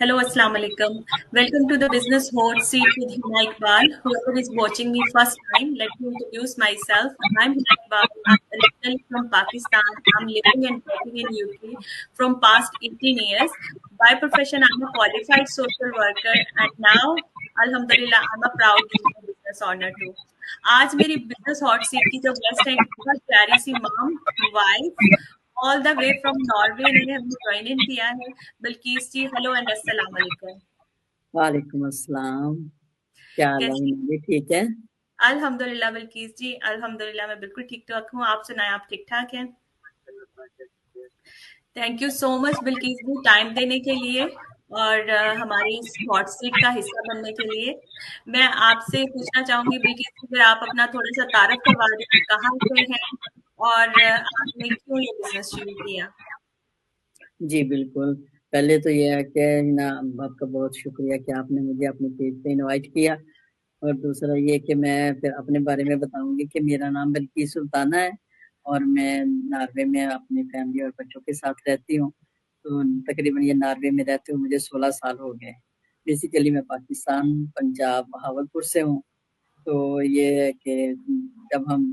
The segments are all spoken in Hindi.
Hello, Assalamu alaikum. Welcome to the Business Hot Seat with Hina Iqbal. Whoever is watching me first time, let me introduce myself. I'm Hina Iqbal. I'm originally from Pakistan. I'm living and working in UK from past 18 years. By profession, I'm a qualified social worker, and now, Alhamdulillah, I'm a proud digital business owner too. आज मेरी बिजनेस हॉट सीट की जो गेस्ट है बहुत प्यारी सी mom wife all the way from Norway इन्होंने हमें ज्वाइन इन किया है बिल्किस जी हेलो एंड अस्सलाम वालेकुम वालेकुम अस्सलाम। क्या हाल है? कैसी मेरी ठीक है। अल्हम्दुलिल्लाह बिल्किस जी अल्हम्दुलिल्लाह मैं बिल्कुल ठीक ठाक हूँ आप सुनाएं आप ठीक ठाक हैं thank you so much Bilkis ji time देने के लिए और हमारी इस हॉट सीट का हिस्सा बनने के लिए मैं आपसे पूछना चाहूंगी बिल्किस जी फिर आप अपना थोड़ा सा तारफ करवा दें कहाँ से हैं और आपने क्यों ये बिजनेस शुरू किया जी, बिल्कुल। पहले तो ये है कि ना आपका बहुत शुक्रिया कि आपने मुझे अपने पेज पे इनवाइट किया और दूसरा ये कि मैं फिर अपने बारे में बताऊँगी कि मेरा नाम बल्कीस सुल्ताना है और मैं नॉर्वे में अपनी फैमिली और बच्चों के साथ रहती हूँ। तो तकरीबन ये नॉर्वे में रहते हुए मुझे 16 साल हो गए। बेसिकली मैं पाकिस्तान, पंजाब, बहावलपुर से हूँ। तो ये है कि जब हम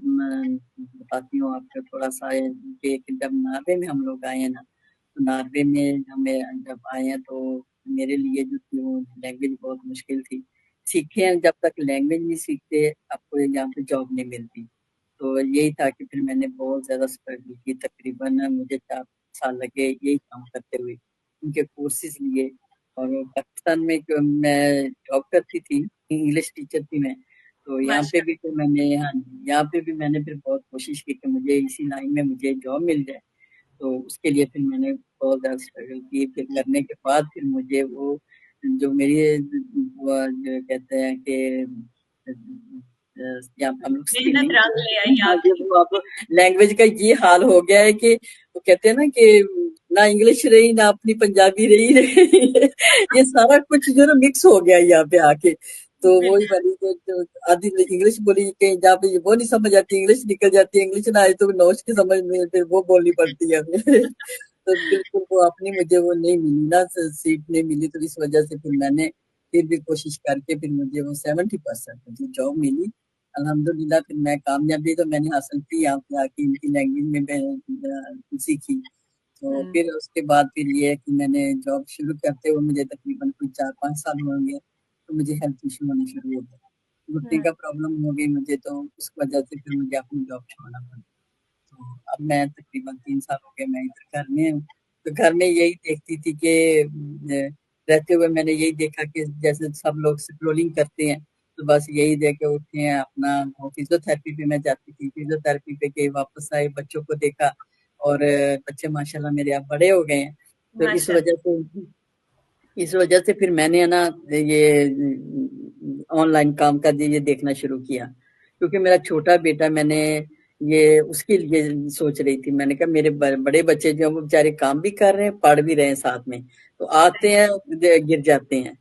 बताती हूँ आपको थोड़ा-सा कि जब नॉर्वे में हम लोग आए हैं ना, तो नॉर्वे में हमें जब आए हैं तो मेरे लिए जो थी वो लैंग्वेज बहुत मुश्किल थी। सीखे हैं जब तक लैंग्वेज नहीं सीखते आपको यहाँ पे जॉब नहीं मिलती। तो यही था कि फिर मैंने बहुत ज़्यादा स्ट्रगल की तकरीबन मुझे 4 साल लगे यही काम करते हुए। उनके कोर्सेज़ लिए और पाकिस्तान में एक मैं जॉब करती थी, इंग्लिश टीचर थी मैं। तो यहाँ पे माशा भी फिर मैंने हाँ जी, यहाँ पे भी मैंने फिर बहुत कोशिश की कि मुझे इसी लाइन में मुझे जॉब मिल जाए। तो उसके लिए फिर मैंने बहुत ज़्यादा स्ट्रगल की, फिर करने के बाद फिर मुझे वो जो मेरी वो जो कहते हैं कि यहाँ पे हम लोग मेहनत स्किलिंग रंग ले बोलते आई हैं, हाँ जी, आपकी वो अब लैंग्वेज का ये हाल हो गया है कि वो कहते हैं ना कि ना इंग्लिश रही ना अपनी पंजाबी रही ये सारा कुछ जो ना मिक्स हो गया यहाँ पे आके। तो वही बिल्कुल वाली जो आधी इंग्लिश बोली कहीं जहाँ पे वो नहीं समझ आती इंग्लिश निकल जाती है, इंग्लिश ना आए तो नॉश की समझ में फिर वो बोलनी पड़ती है हमें तो बिल्कुल वो अपनी मुझे वो नहीं मिली ना सीट नहीं मिली तो इस वजह से फिर मैंने फिर भी कोशिश करके फिर मुझे वो 70% मुझे जॉब मिली। अल्हम्दुलिल्लाह फिर मैं कामयाबी तो मैंने हासिल की यहाँ पे आके इनकी लैंग्वेज में मैं सीखी। तो हम्म, फिर उसके बाद फिर ये है कि मैंने जॉब शुरू करते हुए मुझे तकरीबन कोई 4-5 साल हो गए, तो मुझे हेल्थ इश्यू होने शुरू हो गए। घुटने हम्म, का प्रॉब्लम हो गई मुझे तो उस वजह से फिर मुझे अपनी जॉब छोड़ना पड़ा। तो अब मैं तकरीबन 3 साल हो गए मैं इधर घर में हूँ। तो घर में यही देखती थी कि रहते हुए मैंने यही देखा कि जैसे सब लोग स्क्रॉलिंग करते हैं, तो बस यही देख के उठे हैं अपना वो फिज़ियोथेरेपी पे मैं जाती थी, फिज़ियोथेरेपी पे गई वापस आई, बच्चों को देखा और बच्चे माशाल्लाह मेरे अब बड़े हो गए हैं। तो माशा इस वजह से फिर मैंने है ना ये ऑनलाइन काम का ये देखना शुरू किया क्योंकि मेरा छोटा बेटा मैंने ये उसके लिए सोच रही थी मैंने कहा मेरे बड़े बच्चे जो हैं वो बेचारे काम भी कर रहे हैं पढ़ भी रहे हैं साथ में तो आते हैं गिर जाते हैं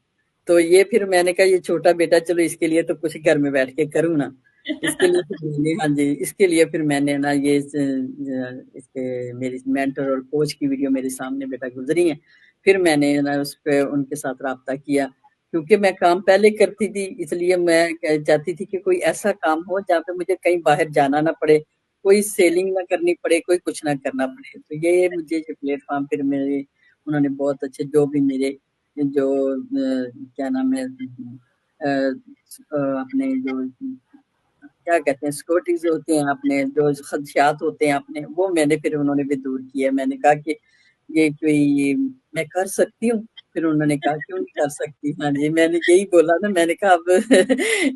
तो ये फिर मैंने कहा ये छोटा बेटा चलो इसके लिए तो कुछ घर में बैठ के करूँ ना इसके लिए फिर मैंने हाँ जी इसके लिए फिर मैंने ना ये इसके मेरी मेंटर और कोच की वीडियो मेरे सामने बेटा गुजरी है फिर मैंने ना उस पे उनके साथ राब्ता किया क्योंकि मैं काम पहले करती थी इसलिए मैं चाहती थी कि कोई ऐसा काम हो जहाँ पे मुझे कहीं बाहर जाना ना पड़े कोई सेलिंग ना करनी पड़े कोई कुछ ना करना पड़े तो ये मुझे ये प्लेटफॉर्म फिर मेरे उन्होंने बहुत अच्छे जो भी मेरे जो क्या नाम है अपने जो क्या कहते हैं सिक्योरिटीज होते हैं अपने जो खदशात होते हैं अपने वो मैंने फिर उन्होंने भी दूर किया मैंने कहा कि ये कोई मैं कर सकती हूँ फिर उन्होंने कहा क्यों नहीं कर सकती हाँ जी मैंने यही बोला ना मैंने कहा अब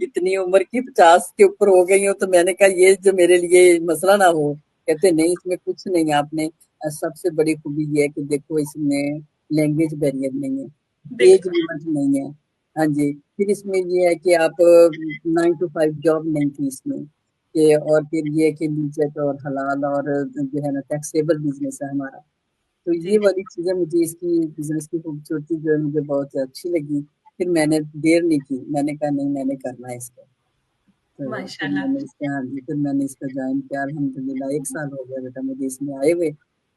इतनी उम्र की 50 के ऊपर हो गई हो तो मैंने कहा ये जो मेरे लिए मसला ना हो कहते नहीं इसमें कुछ नहीं है आपने सबसे बड़ी खूबी ये है कि देखो इसमें लैंग्वेज बैरियर नहीं है एज बिल्कुल लिमिट नहीं है हाँ जी फिर इसमें ये है कि आप 9 to 5 जॉब नहीं थी इसमें कि और फिर ये कि लीजियत और हलाल और जो है ना टैक्सेबल बिजनेस है हमारा तो ये जी वाली चीज़ें मुझे इसकी बिज़नेस की खूबसूरती जो है मुझे बहुत अच्छी लगी। फिर मैंने देर नहीं की, मैंने कहा नहीं मैंने करना है इसको। तो फिर माशाल्लाह मैंने इसका हाँ जी, फिर मैंने इसका जॉइन किया अल्हम्दुलिल्लाह 1 साल हो गया बेटा मुझे इसमें आए हुए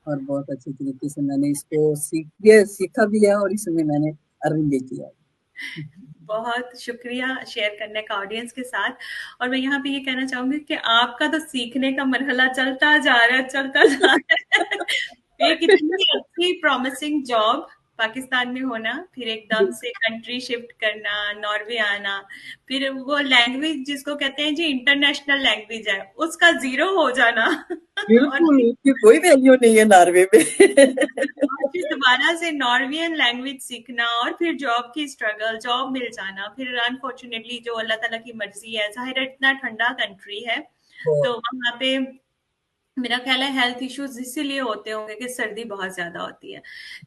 और बहुत अच्छे तरीके से मैंने इसको सीखा भी है और इसमें मैंने अर्निंग किया है। बहुत शुक्रिया शेयर करने का ऑडियंस के साथ। और मैं यहाँ पे ये कहना चाहूंगी कि आपका तो सीखने का मरहला चलता जा रहा है, चलता जा रहा है। एक इतनी अच्छी प्रॉमिसिंग जॉब पाकिस्तान में होना, फिर एकदम से कंट्री शिफ्ट करना, नॉर्वे आना, फिर वो लैंग्वेज जिसको कहते हैं जी इंटरनेशनल लैंग्वेज है, उसका जीरो हो जाना। और बिल्कुल, उसकी कोई वैल्यू नहीं है नॉर्वे में। और फिर दोबारा से नॉर्वियन लैंग्वेज सीखना, और फिर जॉब की स्ट्रगल, जॉब मिल जाना, फिर अनफॉर्चुनेटली जो अल्लाह ताला की मर्जी है, जाहिर है इतना ठंडा कंट्री है तो वहां पे मेरा ख्याल है हेल्थ इश्यूज इसीलिए होते होंगे कि सर्दी बहुत ज्यादा होती है।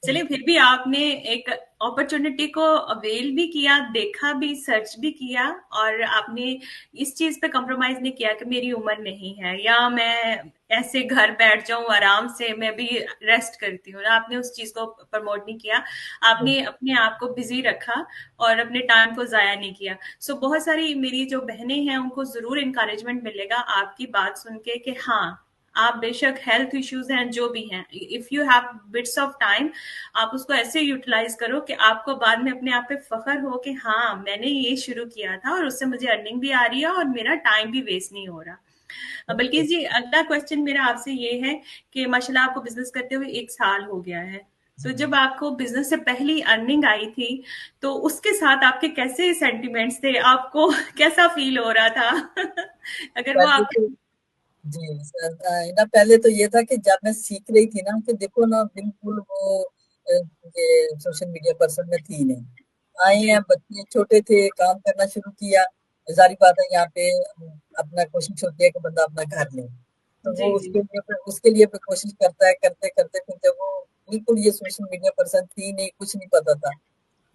चलिए, फिर भी आपने एक अपॉर्चुनिटी को अवेल भी किया, देखा भी, सर्च भी किया, और आपने इस चीज पे कॉम्प्रोमाइज नहीं किया कि मेरी उम्र नहीं है या मैं ऐसे घर बैठ जाऊं आराम से, मैं भी रेस्ट करती हूँ। आपने उस चीज को प्रमोट नहीं किया, आपने अपने आप को बिजी रखा और अपने टाइम को जाया नहीं किया। सो बहुत सारी मेरी जो बहनें हैं उनको जरूर इंकरेजमेंट मिलेगा आपकी बात सुन के कि हाँ, आप बेशक हेल्थ इश्यूज हैं जो भी हैं, if you have bits of time, आप उसको ऐसे यूटिलाइज करो कि आपको बाद में अपने आप पे फख्र हो कि हाँ, मैंने ये शुरू किया था और उससे मुझे अर्निंग भी आ रही है और मेरा टाइम भी वेस्ट नहीं हो रहा। बल्कि जी अगला क्वेश्चन मेरा आपसे ये है कि माशाल्लाह आपको बिजनेस करते हुए 1 साल हो गया है, तो जब आपको बिजनेस से पहली अर्निंग आई थी तो उसके साथ आपके कैसे सेंटिमेंट्स थे, आपको कैसा फील हो रहा था? अगर वो पहले आप। तो जी ना, पहले तो ये था कि जब मैं सीख रही थी ना, कि देखो ना, बिल्कुल वो ये सोशल मीडिया पर्सन में थी नहीं। आए जी हैं बच्चे छोटे थे, काम करना शुरू किया। जारी बात है, यहाँ पे अपना कोशिश होती है कि बंदा अपना घर ले, तो वो जी जी उसके लिए कोशिश करता है। करते करते फिर जब वो बिल्कुल ये सोशल मीडिया पर्सन थी नहीं, कुछ नहीं पता था।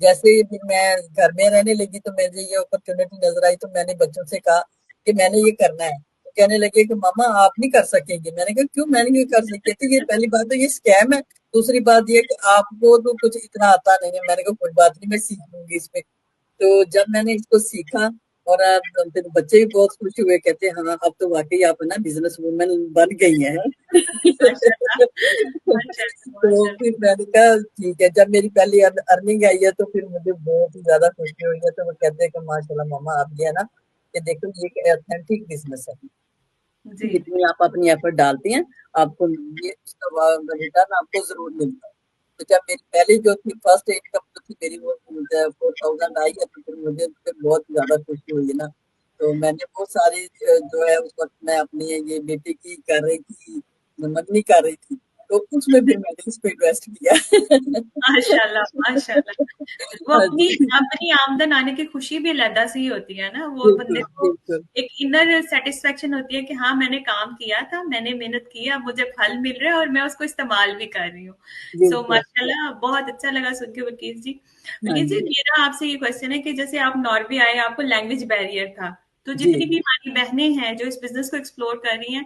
जैसे ही फिर मैं घर में रहने लगी तो मुझे ये अपॉर्चुनिटी नजर आई, तो मैंने बच्चों से कहा कि मैंने ये करना है। तो कहने लगे कि मामा आप नहीं कर सकेंगे। मैंने कहा क्यों, मैं नहीं कर सकती थी, ये पहली बात तो ये स्कैम है। दूसरी बात ये कि आपको तो कुछ इतना आता नहीं है। मैंने कहा कोई बात नहीं, मैं सीख लूंगी इसमें। तो जब मैंने इसको सीखा और फिर बच्चे भी बहुत खुश हुए, कहते हैं हाँ अब तो वाकई आप ना बिजनेस वूमेन बन गई हैं। माशाल्लाह, माशाल्लाह, तो माशाल्लाह। फिर मैंने कहा ठीक है। जब मेरी पहली अर्निंग आई है तो फिर मुझे बहुत ही ज्यादा खुशी हुई है। तो वो कहते हैं कि माशाल्लाह मामा आप, ये है ना कि देखो ये एक ऑथेंटिक बिजनेस है। जी जितनी आप अपनी एफर्ट डालती हैं, आपको ये उसका रिटर्न आपको जरूर मिलता है। तो जब मेरी पहली जो थी फर्स्ट इनकम जो थी मेरी, वो 4,000 आई है, तो फिर मुझे फिर बहुत ज्यादा खुशी हुई ना। तो मैंने बहुत सारी जो है उस वक्त मैं अपनी ये बेटे की कर रही थी, मंगनी कर रही थी, तो उसमें फिर मैंने इस पे इन्वेस्ट किया। माशाल्लाह, माशाल्लाह। वो हाँ अपनी जी, अपनी आमदन आने की खुशी भी अलग सी होती है ना, वो बिल्कुल बंदे को बिल्कुल एक इनर सेटिस्फेक्शन होती है कि हाँ, मैंने काम किया था, मैंने मेहनत की, अब मुझे फल मिल रहा है और मैं उसको इस्तेमाल भी कर रही हूँ। सो बिल्कुल। माशाल्लाह, बहुत अच्छा लगा सुन के बल्किस जी। हाँ बल्किस जी, जी मेरा आपसे ये क्वेश्चन है कि जैसे आप नॉर्वे आए, आपको लैंग्वेज बैरियर था, तो जी जितनी भी हमारी बहनें हैं जो इस बिजनेस को एक्सप्लोर कर रही हैं,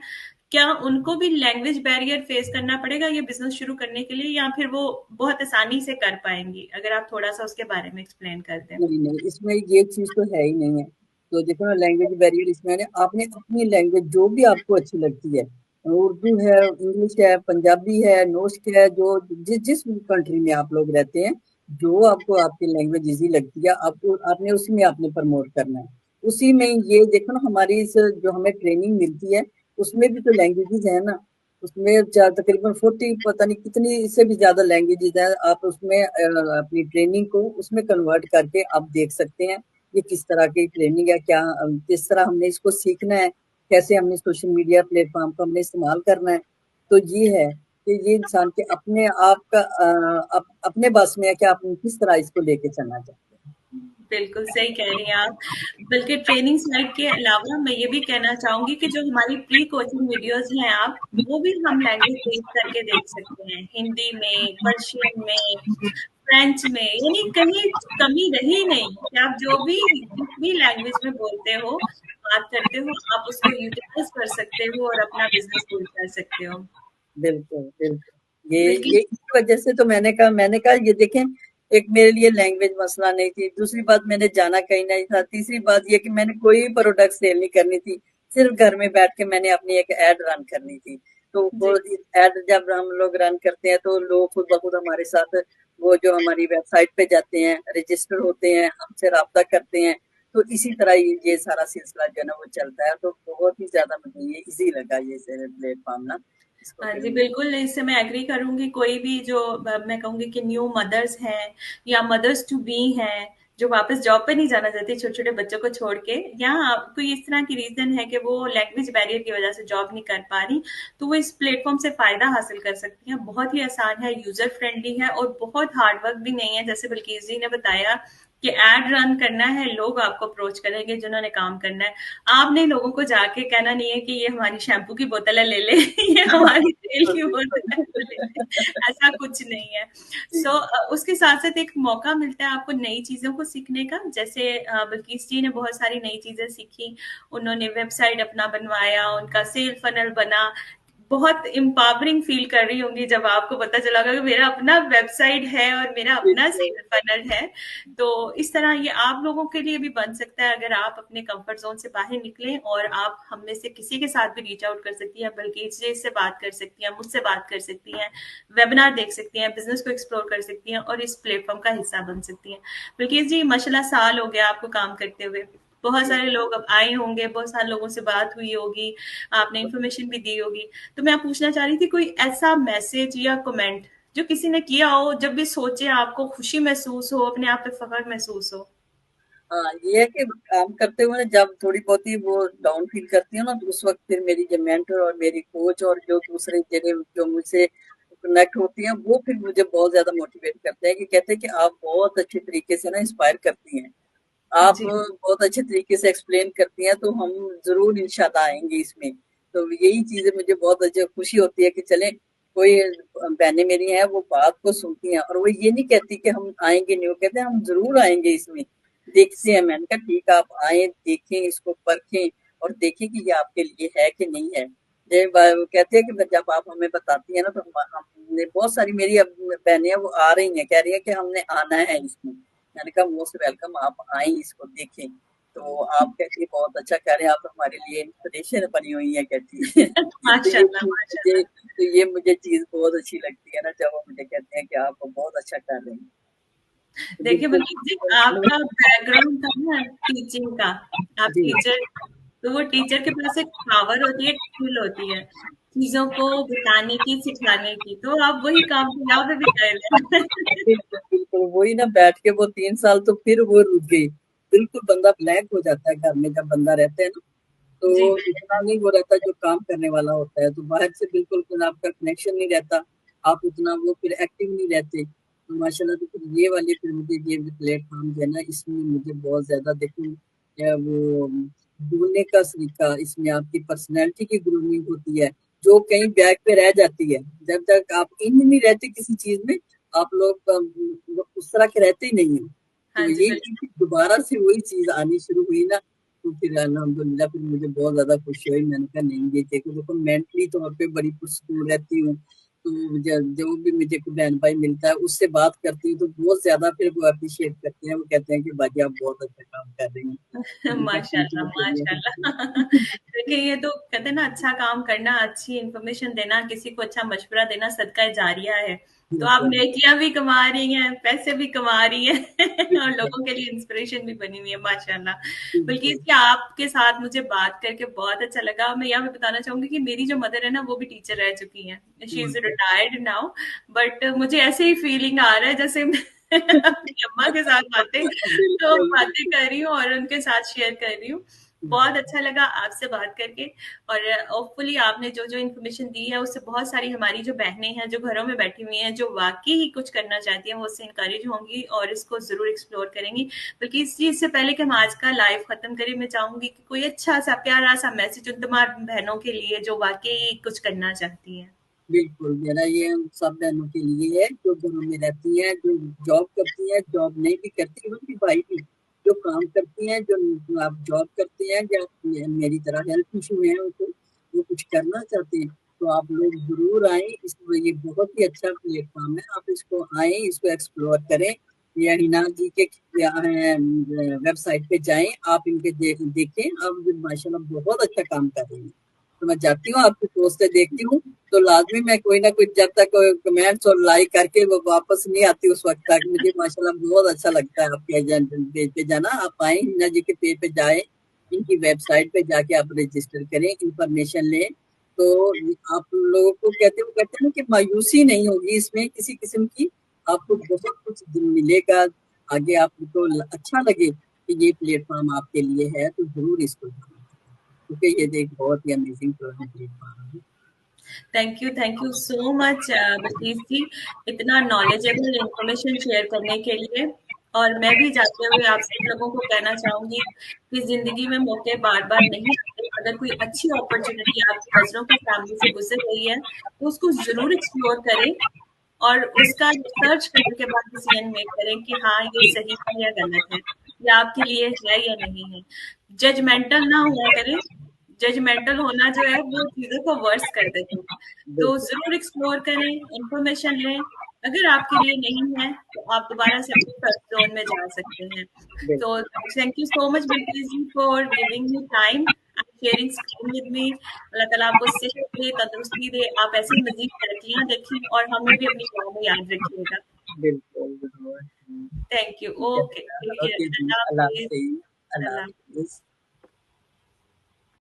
क्या उनको भी लैंग्वेज बैरियर फेस करना पड़ेगा ये बिजनेस शुरू करने के लिए, या फिर वो बहुत आसानी से कर पाएंगी? अगर आप थोड़ा सा उसके बारे में एक्सप्लेन कर दें। नहीं नहीं, इसमें ये चीज तो है ही नहीं है। तो देखो ना, लैंग्वेज बैरियर इसमें है, आपने अपनी लैंग्वेज जो भी आपको अच्छी लगती है, उर्दू है, इंग्लिश है, पंजाबी है, नोस्क है, जो जिस जिस कंट्री में आप लोग रहते हैं, जो आपको आपकी लैंग्वेज इजी लगती है, आपको आपने उसी में आपने प्रमोट करना है। उसी में ये देखो ना, हमारी इस जो हमें ट्रेनिंग मिलती है, उसमें भी तो लैंग्वेजेस है ना। उसमें तकरीबन 40 पता नहीं कितनी, इससे भी ज्यादा लैंग्वेजेस हैं। आप उसमें अपनी ट्रेनिंग को उसमें कन्वर्ट करके आप देख सकते हैं ये किस तरह की ट्रेनिंग है, क्या किस तरह हमने इसको सीखना है, कैसे हमने सोशल मीडिया प्लेटफॉर्म को हमने इस्तेमाल करना है। तो ये है कि ये इंसान के अपने आप का अपने बस में है कि आप किस तरह इसको लेके चलना चाहते हैं। बिल्कुल सही कह रही हैं आप। बल्कि ट्रेनिंग साइट के अलावा मैं ये भी कहना चाहूंगी कि जो हमारी प्री कोचिंग वीडियोस हैं आप, वो भी हम लैंग्वेज चेंज करके देख सकते हैं, हिंदी में, पर्शियन में, फ्रेंच में, यानी कहीं कमी रही नहीं कि आप जो भी जिस भी लैंग्वेज में बोलते हो, बात करते हो, आप उसको यूटिलाइज कर सकते हो और अपना बिजनेस बिल्ड कर सकते हो। बिल्कुल, बिल्कुल। ये बिल्कुल। इसी वजह से तो मैंने कहा ये देखें, एक मेरे लिए लैंग्वेज मसला नहीं थी, दूसरी बात मैंने जाना कहीं नहीं था, तीसरी बात ये कि मैंने कोई प्रोडक्ट सेल नहीं करनी थी, सिर्फ घर में बैठ के मैंने अपनी एक एड रन करनी थी। तो वो जी एड जब हम लोग रन करते हैं तो लोग खुद ब खुद हमारे साथ वो जो हमारी वेबसाइट पे जाते हैं, रजिस्टर होते हैं, हमसे राब्ता करते हैं। तो इसी तरह ये सारा सिलसिला जो है ना वो चलता है। तो बहुत ही ज़्यादा मुझे ये ईज़ी लगा ये सारे प्लेटफ़ॉर्म ना, इसको हाँ फिर जी, बिल्कुल, इससे मैं एग्री करूँगी। कोई भी जो मैं कहूँगी कि न्यू मदर्स हैं या मदर्स टू बी हैं, जो वापस जॉब पे नहीं जाना चाहती छोटे-छोटे बच्चों को छोड़ के, या कोई इस तरह की रीज़न है कि वो लैंग्वेज बैरियर की वज़ह से जॉब नहीं कर पा रही, तो वो इस प्लेटफ़ॉर्म से फ़ायदा हासिल कर सकती हैं। बहुत ही आसान है, यूज़र फ्रेंडली है और बहुत हार्ड वर्क भी नहीं है। जैसे बिल्किस जी ने बताया कि एड रन करना है, लोग आपको अप्रोच करेंगे जिन्होंने काम करना है। आपने लोगों को जाके कहना नहीं है कि ये हमारी शैम्पू की बोतल है, ले ले, ये हमारी तेल की बोतल है, वो ले ले, ऐसा कुछ नहीं है। जी, उसके साथ-साथ एक मौका मिलता है आपको नई चीज़ों को सीखने का। जैसे बिल्किस जी ने बहुत सारी नई चीज़ें सीखी, उन्होंने वेबसाइट अपना बनवाया, उनका सेल फनल बना, बहुत एम्पावरिंग फील कर रही होंगी जब आपको पता चला होगा कि मेरा अपना वेबसाइट है और मेरा अपना बिल्कुल। सेल फनल है। तो इस तरह ये आप लोगों के लिए भी बन सकता है अगर आप अपने कंफर्ट जोन से बाहर निकलें, और आप हम में से किसी के साथ भी रीच आउट कर सकती हैं, बल्कि से बात कर सकती हैं, मुझसे बात कर सकती हैं, वेबिनार देख सकती हैं, बिजनेस को एक्सप्लोर कर सकती हैं और इस प्लेटफॉर्म का हिस्सा बन सकती हैं। बल्कि जी माशाल्लाह साल हो गया आपको काम करते हुए, बहुत जी, सारे लोग अब आए होंगे, बहुत सारे लोगों से बात हुई होगी, आपने इन्फॉर्मेशन भी दी होगी। तो मैं पूछना चाह रही थी कोई ऐसा मैसेज या कमेंट जो किसी ने किया हो, जब भी सोचे आपको खुशी महसूस हो, अपने आप पे फख्र महसूस हो। हाँ, ये है कि काम करते हुए जब थोड़ी बहुत ही वो डाउन फील करती हूँ ना, तो उस वक़्त फिर मेरी जो मेंटर और मेरी कोच और जो दूसरे जगह जो मुझसे कनेक्ट होती हैं, वो फिर मुझे बहुत ज़्यादा मोटिवेट करते हैं कि कहते हैं कि आप बहुत अच्छे तरीके से ना इंस्पायर करती हैं। आप जी। बहुत अच्छे तरीके से एक्सप्लेन करती हैं, तो हम ज़रूर इंशाल्लाह आएँगे इसमें। तो यही चीज़ें मुझे बहुत अच्छी खुशी होती है कि चलें, कोई बहनें मेरी हैं, वो बात को सुनती हैं और वो ये नहीं कहती कि हम आएँगे नहीं, वो कहते हैं हम ज़रूर आएँगे इसमें, देखते हैं। मैंने कहा ठीक है, आप आएँ, देखें, इसको परखें और देखें कि ये आपके लिए है कि नहीं है। ये वो कहते हैं कि जब आप हमें बताती हैं ना, तो हमने बहुत सारी मेरी अब बहनें हैं, वो आ रही हैं, कह रही हैं कि हमने आना है इसमें। मैंने कहा मोस्ट वेलकम, आप आए इसको देखें। तो आप कहती है बहुत अच्छा कह रहे हैं, आप तो हमारे लिए इंस्पिरेशन बनी हुई है कहती है। माशाल्लाह, माशाल्लाह। तो ये मुझे चीज बहुत अच्छी लगती है ना, जब वो मुझे कहते हैं कि आप बहुत अच्छा कर रहे हैं। तो देखिए बिल्कुल। बल्कि जी, आपका बैकग्राउंड था ना टीचिंग का, आप जी, टीचर, तो वो टीचर के पास एक पावर होती है, एक स्किल होती है, चीज़ों को बताने की, सिखाने की, तो आप वही काम तो यहाँ पे भी कर रहे हैं। बिल्कुल, बिल्कुल, वही ना बैठ के वो 3 साल तो फिर वो रुक गई। बिल्कुल बंदा ब्लैंक हो जाता है घर में जब बंदा रहता है ना, जी, तो इतना नहीं वो रहता जो काम करने वाला होता है, तो बाहर से बिल्कुल फिर आपका कनेक्शन नहीं रहता, आप उतना वो फिर एक्टिव नहीं रहते। तो माशाल्लाह तो फिर ये वाली फिर मुझे ये प्लेटफ़ॉर्म जो है ना, इसमें मुझे बहुत ज़्यादा देखो वो बोलने का सलीका, इसमें आपकी पर्सनैलिटी की ग्रूमिंग होती है, जो कहीं बैक पे रह जाती है। जब तक आप इन नहीं रहते किसी चीज़ में, आप लोग उस तरह के रहते ही नहीं हैं। हाँ तो जी, ये बिल्कुल। चीज़ दोबारा से वही चीज़ आनी शुरू हुई ना, तो फिर अल्हम्दुलिल्लाह फिर मुझे बहुत ज़्यादा खुशी हुई। मैंने कहा नहीं, ये देखो मेंटली तौर पे बड़ी पुरसकून रहती हूँ। तो जो भी मुझे कोई बहन भाई मिलता है उससे बात करती हूँ तो बहुत ज़्यादा फिर वो एप्रिशिएट करते हैं। वो कहते हैं कि बाजी आप बहुत अच्छा काम कर रही हैं। मैंने कहा थैंक माशाल्लाह, यू, माशाल्लाह। देखिए ये तो कहते हैं ना, अच्छा काम करना, अच्छी इन्फॉर्मेशन देना, किसी को अच्छा मशवरा देना सदका जारिया है। तो आप बिल्कुल, नेकियां भी कमा रही हैं, पैसे भी कमा रही हैं और बिल्कुल, लोगों के लिए इंस्पिरेशन भी बनी हुई है, माशाल्लाह। बल्कि बिल्कुल, इसके आपके साथ मुझे बात करके बहुत अच्छा लगा। मैं यहाँ पे बताना चाहूंगी कि मेरी जो मदर है ना, वो भी टीचर रह चुकी हैं, शी इज बिल्कुल। रिटायर्ड नाउ, बट मुझे ऐसे ही फीलिंग आ रहा है जैसे मैं अपनी अम्मा के साथ बातें कर रही हूँ और उनके साथ शेयर कर रही हूँ। बहुत अच्छा लगा आपसे बात करके, और होपफुली आपने जो जो इन्फॉर्मेशन दी है उससे बहुत सारी हमारी जो बहनें हैं जो घरों में बैठी हुई हैं, जो वाकई ही कुछ करना चाहती हैं, वो उससे इंकरेज होंगी और इसको जरूर एक्सप्लोर करेंगी। बल्कि इस चीज से पहले कि हम आज का लाइव खत्म करें, मैं चाहूंगी कि कोई अच्छा सा प्यारा सा मैसेज उन तमाम बहनों के लिए जो वाकई कुछ करना चाहती हैं। बिल्कुल, मेरा ये उन सब बहनों के लिए है जो घरों में रहती हैं, जो जॉब करती हैं, जॉब नहीं भी करती, उनके भाई भी जो काम करती हैं, जो आप जॉब करते हैं या मेरी तरह हेल्थ इशू है उनको, वो कुछ करना चाहते हैं, तो आप लोग ज़रूर आएँ। इसमें ये बहुत ही अच्छा प्लेटफ़ॉर्म है, आप इसको आएँ, इसको एक्सप्लोर करें। या हिना जी के वेबसाइट पे जाएँ, आप इनके देखें, आप माशाल्लाह बहुत अच्छा काम कर रही हैं। तो मैं जाती हूँ, आपकी पोस्टें देखती हूँ, तो लाजमी मैं कोई ना कोई जब तक कमेंट्स और लाइक करके वो वापस नहीं आती उस वक्त तक, मुझे माशाल्लाह बहुत अच्छा लगता है आपके एजेंट पेज पे जाना। आप आए हिना जी के पेज पे जाए, इनकी वेबसाइट पे जाके आप रजिस्टर करें, इंफॉर्मेशन लें, तो आप लोगों को कहते हैं ना कि मायूसी नहीं होगी इसमें किसी किस्म की, आपको बहुत कुछ मिलेगा आगे, आपको अच्छा लगे कि ये प्लेटफॉर्म आपके लिए है, तो जरूर इसको, क्योंकि ये एक बहुत ही अमेजिंग प्लेटफॉर्म है। थैंक यू सो मच बल्कीस जी, इतना नॉलेजेबल इंफॉर्मेशन शेयर करने के लिए। और मैं भी जाते हुए आप सब लोगों को कहना चाहूंगी कि जिंदगी में मौके बार बार नहीं आते। अगर कोई अच्छी अपॉर्चुनिटी आपकी नजरों के सामने से गुजर रही है तो उसको जरूर एक्सप्लोर करें और उसका रिसर्च करने के बाद डिसीजन मेक करें कि हाँ ये सही है या गलत है, या आपके लिए है या नहीं है। जजमेंटल ना हुआ करें, जजमेंटल होना जो है वो चीजों को वर्स कर देता है। तो बिल्कुल जरूर एक्सप्लोर करें, इंफॉर्मेशन लें। अगर आपके लिए नहीं है तो आप दोबारा से अपने फर्स्ट जोन में जा सकते हैं। तो बिल्कुल thank you so much Bilkis ji for giving me time and sharing screen with me. अल्लाह ताला आपको सेहत दे, तंदुरुस्ती दे, आप ऐसी मजीद तरक्कियां देखें और हमें भी अपनी दुआ में याद रखिएगा। बिल्कुल बिल्कुल। Thank you. Okay, take care. Okay जी, अल्लाह अल्लाह हाफिज। हाफिज, अल्लाह अल्लाह। हाफिज।